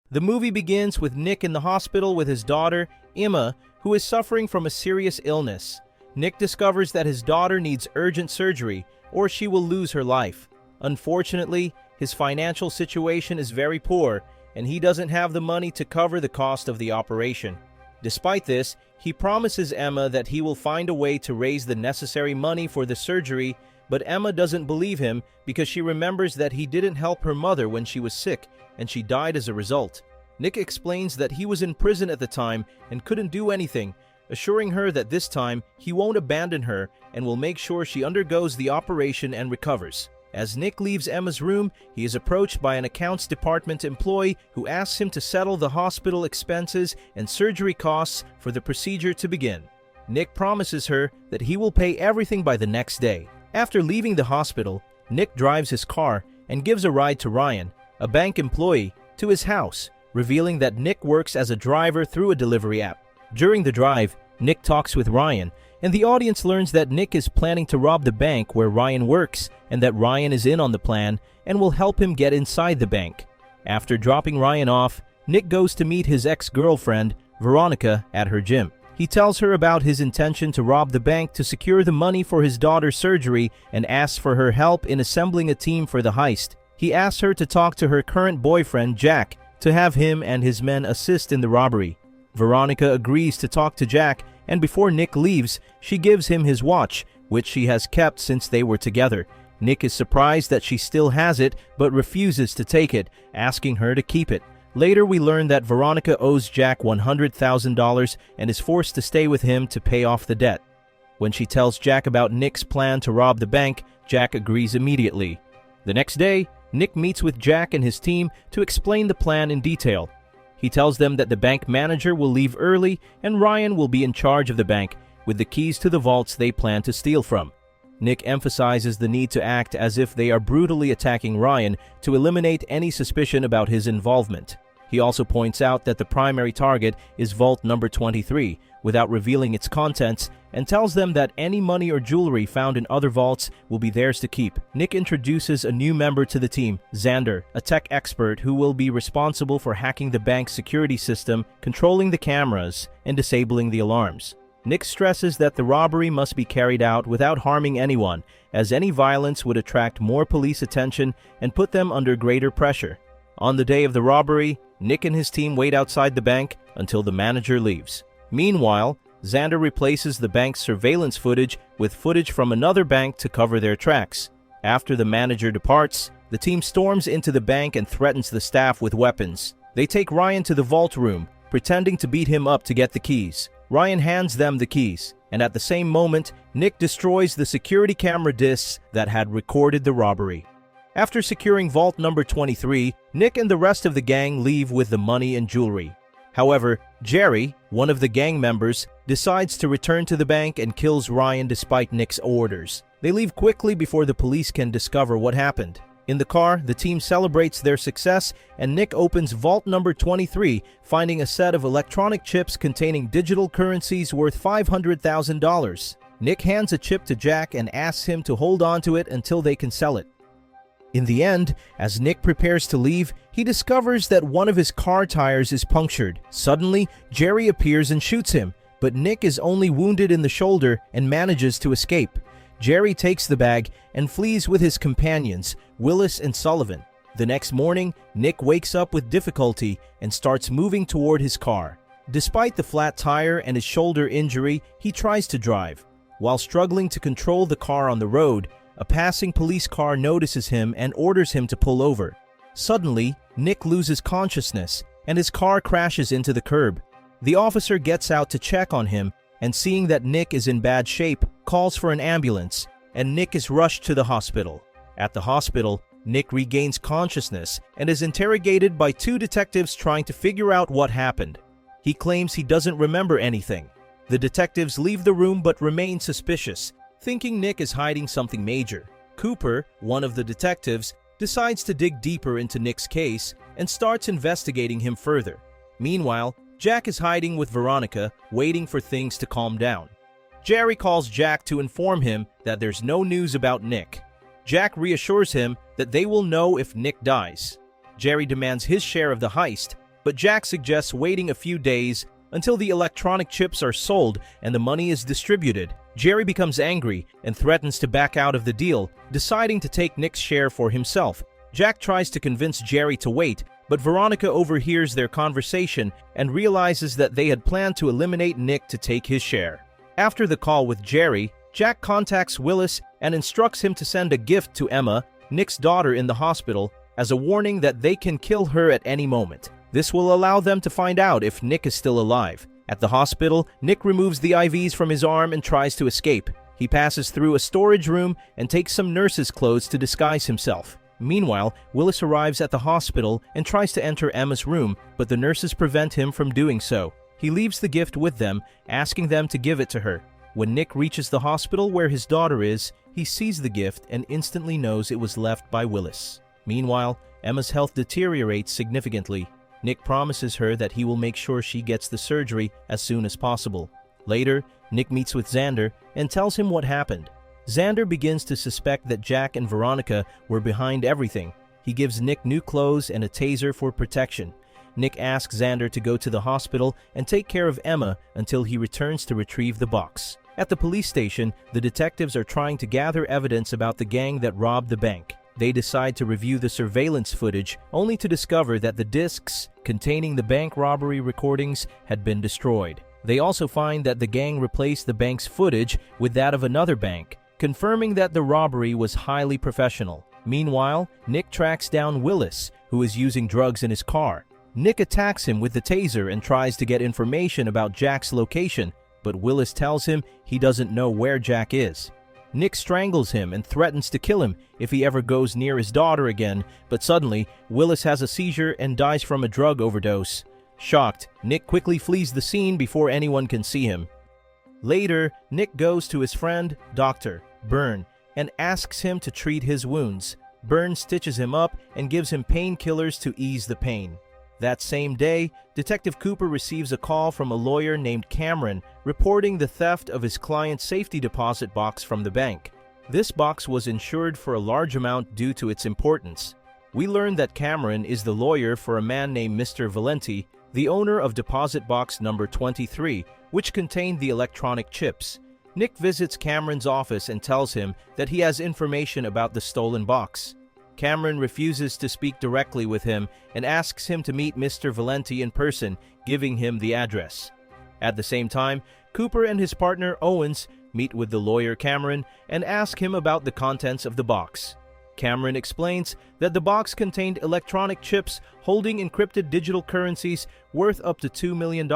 The movie begins with Nick in the hospital with his daughter, Emma, who is suffering from a serious illness. Nick discovers that his daughter needs urgent surgery, or she will lose her life. Unfortunately, his financial situation is very poor, and he doesn't have the money to cover the cost of the operation. Despite this, he promises Emma that he will find a way to raise the necessary money for the surgery, but Emma doesn't believe him because she remembers that he didn't help her mother when she was sick, and she died as a result. Nick explains that he was in prison at the time and couldn't do anything, assuring her that this time he won't abandon her and will make sure she undergoes the operation and recovers. As Nick leaves Emma's room, he is approached by an accounts department employee who asks him to settle the hospital expenses and surgery costs for the procedure to begin. Nick promises her that he will pay everything by the next day. After leaving the hospital, Nick drives his car and gives a ride to Ryan, a bank employee, to his house, revealing that Nick works as a driver through a delivery app. During the drive, Nick talks with Ryan, and the audience learns that Nick is planning to rob the bank where Ryan works and that Ryan is in on the plan and will help him get inside the bank. After dropping Ryan off, Nick goes to meet his ex-girlfriend, Veronica, at her gym. He tells her about his intention to rob the bank to secure the money for his daughter's surgery and asks for her help in assembling a team for the heist. He asks her to talk to her current boyfriend, Jack, to have him and his men assist in the robbery. Veronica agrees to talk to Jack, and before Nick leaves, she gives him his watch, which she has kept since they were together. Nick is surprised that she still has it, but refuses to take it, asking her to keep it. Later, we learn that Veronica owes Jack $100,000 and is forced to stay with him to pay off the debt. When she tells Jack about Nick's plan to rob the bank, Jack agrees immediately. The next day, Nick meets with Jack and his team to explain the plan in detail. He tells them that the bank manager will leave early and Ryan will be in charge of the bank with the keys to the vaults they plan to steal from. Nick emphasizes the need to act as if they are brutally attacking Ryan to eliminate any suspicion about his involvement. He also points out that the primary target is vault number 23, without revealing its contents, and tells them that any money or jewelry found in other vaults will be theirs to keep. Nick introduces a new member to the team, Xander, a tech expert who will be responsible for hacking the bank's security system, controlling the cameras, and disabling the alarms. Nick stresses that the robbery must be carried out without harming anyone, as any violence would attract more police attention and put them under greater pressure. On the day of the robbery, Nick and his team wait outside the bank until the manager leaves. Meanwhile, Xander replaces the bank's surveillance footage with footage from another bank to cover their tracks. After the manager departs, the team storms into the bank and threatens the staff with weapons. They take Ryan to the vault room, pretending to beat him up to get the keys. Ryan hands them the keys, and at the same moment, Nick destroys the security camera discs that had recorded the robbery. After securing vault number 23, Nick and the rest of the gang leave with the money and jewelry. However, Jerry, one of the gang members, decides to return to the bank and kills Ryan despite Nick's orders. They leave quickly before the police can discover what happened. In the car, the team celebrates their success, and Nick opens vault number 23, finding a set of electronic chips containing digital currencies worth $500,000. Nick hands a chip to Jack and asks him to hold on to it until they can sell it. In the end, as Nick prepares to leave, he discovers that one of his car tires is punctured. Suddenly, Jerry appears and shoots him, but Nick is only wounded in the shoulder and manages to escape. Jerry takes the bag and flees with his companions, Willis and Sullivan. The next morning, Nick wakes up with difficulty and starts moving toward his car. Despite the flat tire and his shoulder injury, he tries to drive. While struggling to control the car on the road, a passing police car notices him and orders him to pull over. Suddenly, Nick loses consciousness and his car crashes into the curb. The officer gets out to check on him and, seeing that Nick is in bad shape, calls for an ambulance, and Nick is rushed to the hospital. At the hospital, Nick regains consciousness and is interrogated by two detectives trying to figure out what happened. He claims he doesn't remember anything. The detectives leave the room but remain suspicious, thinking Nick is hiding something major. Cooper, one of the detectives, decides to dig deeper into Nick's case and starts investigating him further. Meanwhile, Jack is hiding with Veronica, waiting for things to calm down. Jerry calls Jack to inform him that there's no news about Nick. Jack reassures him that they will know if Nick dies. Jerry demands his share of the heist, but Jack suggests waiting a few days until the electronic chips are sold and the money is distributed. Jerry becomes angry and threatens to back out of the deal, deciding to take Nick's share for himself. Jack tries to convince Jerry to wait, but Veronica overhears their conversation and realizes that they had planned to eliminate Nick to take his share. After the call with Jerry, Jack contacts Willis and instructs him to send a gift to Emma, Nick's daughter in the hospital, as a warning that they can kill her at any moment. This will allow them to find out if Nick is still alive. At the hospital, Nick removes the IVs from his arm and tries to escape. He passes through a storage room and takes some nurse's clothes to disguise himself. Meanwhile, Willis arrives at the hospital and tries to enter Emma's room, but the nurses prevent him from doing so. He leaves the gift with them, asking them to give it to her. When Nick reaches the hospital where his daughter is, he sees the gift and instantly knows it was left by Willis. Meanwhile, Emma's health deteriorates significantly. Nick promises her that he will make sure she gets the surgery as soon as possible. Later, Nick meets with Xander and tells him what happened. Xander begins to suspect that Jack and Veronica were behind everything. He gives Nick new clothes and a taser for protection. Nick asks Xander to go to the hospital and take care of Emma until he returns to retrieve the box. At the police station, the detectives are trying to gather evidence about the gang that robbed the bank. They decide to review the surveillance footage, only to discover that the discs containing the bank robbery recordings had been destroyed. They also find that the gang replaced the bank's footage with that of another bank, confirming that the robbery was highly professional. Meanwhile, Nick tracks down Willis, who is using drugs in his car. Nick attacks him with the taser and tries to get information about Jack's location, but Willis tells him he doesn't know where Jack is. Nick strangles him and threatens to kill him if he ever goes near his daughter again, but suddenly, Willis has a seizure and dies from a drug overdose. Shocked, Nick quickly flees the scene before anyone can see him. Later, Nick goes to his friend, Dr. Byrne, and asks him to treat his wounds. Byrne stitches him up and gives him painkillers to ease the pain. That same day, Detective Cooper receives a call from a lawyer named Cameron reporting the theft of his client's safety deposit box from the bank. This box was insured for a large amount due to its importance. We learn that Cameron is the lawyer for a man named Mr. Valenti, the owner of deposit box number 23, which contained the electronic chips. Nick visits Cameron's office and tells him that he has information about the stolen box. Cameron refuses to speak directly with him and asks him to meet Mr. Valenti in person, giving him the address. At the same time, Cooper and his partner Owens meet with the lawyer Cameron and ask him about the contents of the box. Cameron explains that the box contained electronic chips holding encrypted digital currencies worth up to $2 million,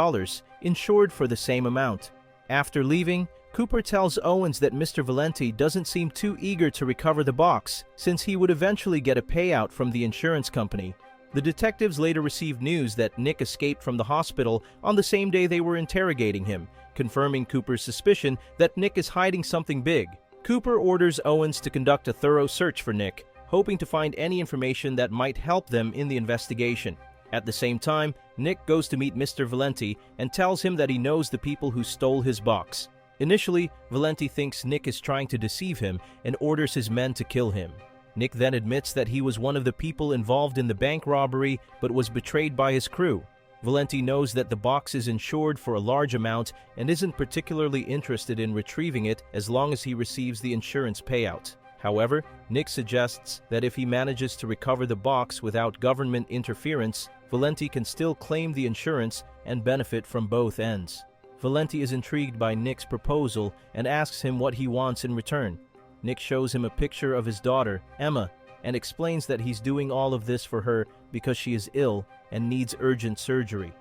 insured for the same amount. After leaving, Cooper tells Owens that Mr. Valenti doesn't seem too eager to recover the box, since he would eventually get a payout from the insurance company. The detectives later received news that Nick escaped from the hospital on the same day they were interrogating him, confirming Cooper's suspicion that Nick is hiding something big. Cooper orders Owens to conduct a thorough search for Nick, hoping to find any information that might help them in the investigation. At the same time, Nick goes to meet Mr. Valenti and tells him that he knows the people who stole his box. Initially, Valenti thinks Nick is trying to deceive him and orders his men to kill him. Nick then admits that he was one of the people involved in the bank robbery but was betrayed by his crew. Valenti knows that the box is insured for a large amount and isn't particularly interested in retrieving it as long as he receives the insurance payout. However, Nick suggests that if he manages to recover the box without government interference, Valenti can still claim the insurance and benefit from both ends. Valenti is intrigued by Nick's proposal and asks him what he wants in return. Nick shows him a picture of his daughter, Emma, and explains that he's doing all of this for her because she is ill and needs urgent surgery.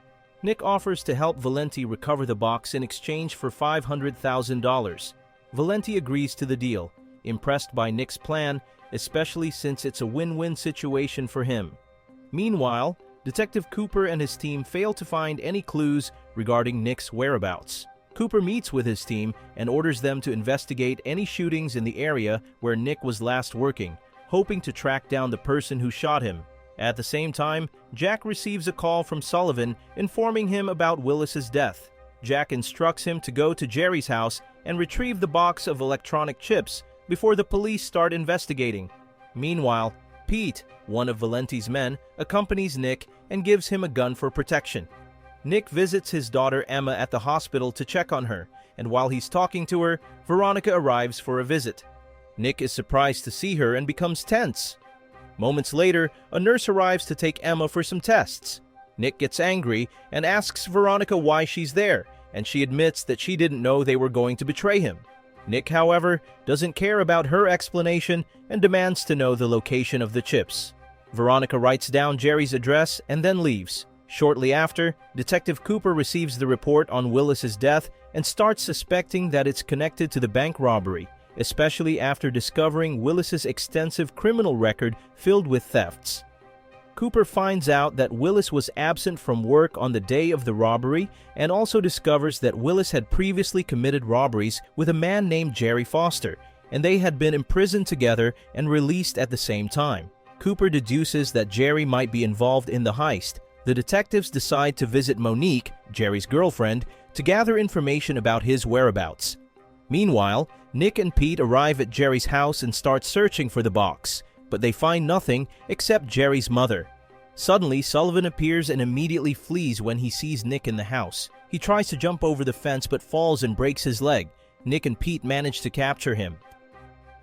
Nick offers to help Valenti recover the box in exchange for $500,000. Valenti agrees to the deal, impressed by Nick's plan, especially since it's a win-win situation for him. Meanwhile, Detective Cooper and his team fail to find any clues regarding Nick's whereabouts. Cooper meets with his team and orders them to investigate any shootings in the area where Nick was last working, hoping to track down the person who shot him. At the same time, Jack receives a call from Sullivan informing him about Willis's death. Jack instructs him to go to Jerry's house and retrieve the box of electronic chips before the police start investigating. Meanwhile, Pete, one of Valenti's men, accompanies Nick and gives him a gun for protection. Nick visits his daughter Emma at the hospital to check on her, and while he's talking to her, Veronica arrives for a visit. Nick is surprised to see her and becomes tense. Moments later, a nurse arrives to take Emma for some tests. Nick gets angry and asks Veronica why she's there, and she admits that she didn't know they were going to betray him. Nick, however, doesn't care about her explanation and demands to know the location of the chips. Veronica writes down Jerry's address and then leaves. Shortly after, Detective Cooper receives the report on Willis's death and starts suspecting that it's connected to the bank robbery, especially after discovering Willis's extensive criminal record filled with thefts. Cooper finds out that Willis was absent from work on the day of the robbery and also discovers that Willis had previously committed robberies with a man named Jerry Foster, and they had been imprisoned together and released at the same time. Cooper deduces that Jerry might be involved in the heist. The detectives decide to visit Monique, Jerry's girlfriend, to gather information about his whereabouts. Meanwhile, Nick and Pete arrive at Jerry's house and start searching for the box, but they find nothing except Jerry's mother. Suddenly, Sullivan appears and immediately flees when he sees Nick in the house. He tries to jump over the fence but falls and breaks his leg. Nick and Pete manage to capture him.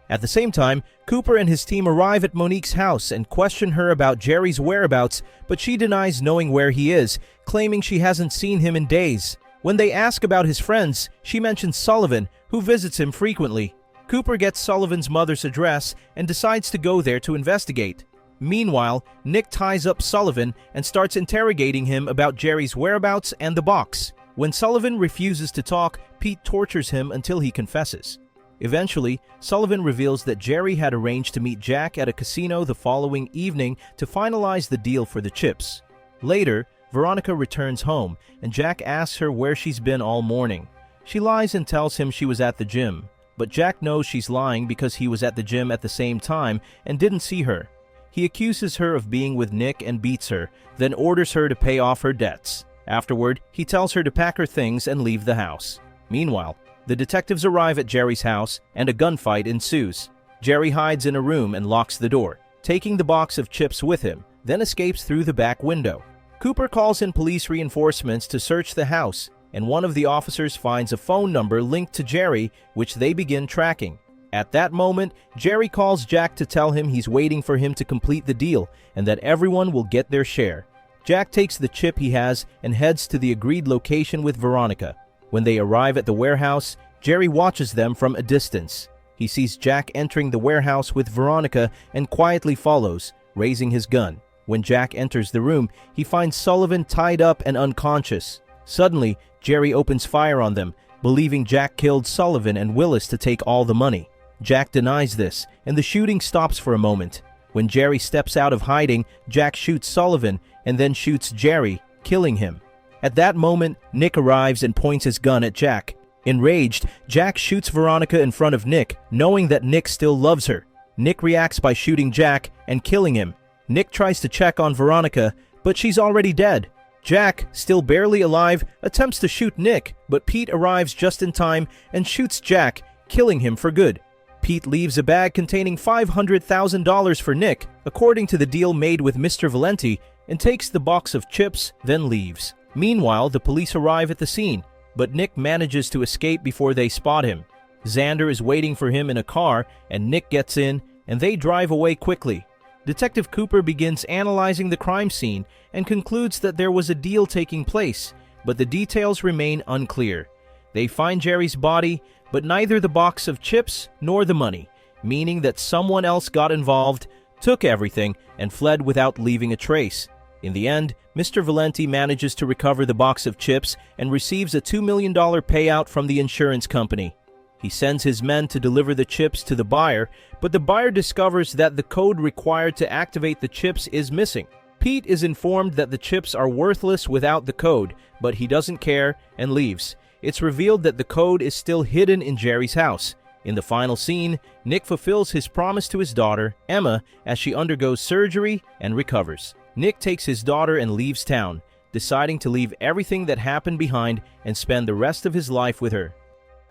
At the same time, Cooper and his team arrive at Monique's house and question her about Jerry's whereabouts, but she denies knowing where he is, claiming she hasn't seen him in days. When they ask about his friends, she mentions Sullivan, who visits him frequently. Cooper gets Sullivan's mother's address and decides to go there to investigate. Meanwhile, Nick ties up Sullivan and starts interrogating him about Jerry's whereabouts and the box. When Sullivan refuses to talk, Pete tortures him until he confesses. Eventually, Sullivan reveals that Jerry had arranged to meet Jack at a casino the following evening to finalize the deal for the chips. Later, Veronica returns home, and Jack asks her where she's been all morning. She lies and tells him she was at the gym, but Jack knows she's lying because he was at the gym at the same time and didn't see her. He accuses her of being with Nick and beats her, then orders her to pay off her debts. Afterward, he tells her to pack her things and leave the house. Meanwhile, the detectives arrive at Jerry's house and a gunfight ensues. Jerry hides in a room and locks the door, taking the box of chips with him, then escapes through the back window. Cooper calls in police reinforcements to search the house, and one of the officers finds a phone number linked to Jerry, which they begin tracking. At that moment, Jerry calls Jack to tell him he's waiting for him to complete the deal and that everyone will get their share. Jack takes the chip he has and heads to the agreed location with Veronica. When they arrive at the warehouse, Jerry watches them from a distance. He sees Jack entering the warehouse with Veronica and quietly follows, raising his gun. When Jack enters the room, he finds Sullivan tied up and unconscious. Suddenly, Jerry opens fire on them, believing Jack killed Sullivan and Willis to take all the money. Jack denies this, and the shooting stops for a moment. When Jerry steps out of hiding, Jack shoots Sullivan and then shoots Jerry, killing him. At that moment, Nick arrives and points his gun at Jack. Enraged, Jack shoots Veronica in front of Nick, knowing that Nick still loves her. Nick reacts by shooting Jack and killing him. Nick tries to check on Veronica, but she's already dead. Jack, still barely alive, attempts to shoot Nick, but Pete arrives just in time and shoots Jack, killing him for good. Pete leaves a bag containing $500,000 for Nick, according to the deal made with Mr. Valenti, and takes the box of chips, then leaves. Meanwhile, the police arrive at the scene, but Nick manages to escape before they spot him. Xander is waiting for him in a car, and Nick gets in, and they drive away quickly. Detective Cooper begins analyzing the crime scene and concludes that there was a deal taking place, but the details remain unclear. They find Jerry's body, but neither the box of chips nor the money, meaning that someone else got involved, took everything, and fled without leaving a trace. In the end, Mr. Valenti manages to recover the box of chips and receives a $2 million payout from the insurance company. He sends his men to deliver the chips to the buyer, but the buyer discovers that the code required to activate the chips is missing. Pete is informed that the chips are worthless without the code, but he doesn't care and leaves. It's revealed that the code is still hidden in Jerry's house. In the final scene, Nick fulfills his promise to his daughter, Emma, as she undergoes surgery and recovers. Nick takes his daughter and leaves town, deciding to leave everything that happened behind and spend the rest of his life with her.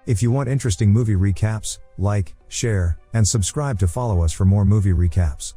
If you want interesting movie recaps, like, share, and subscribe to follow us for more movie recaps.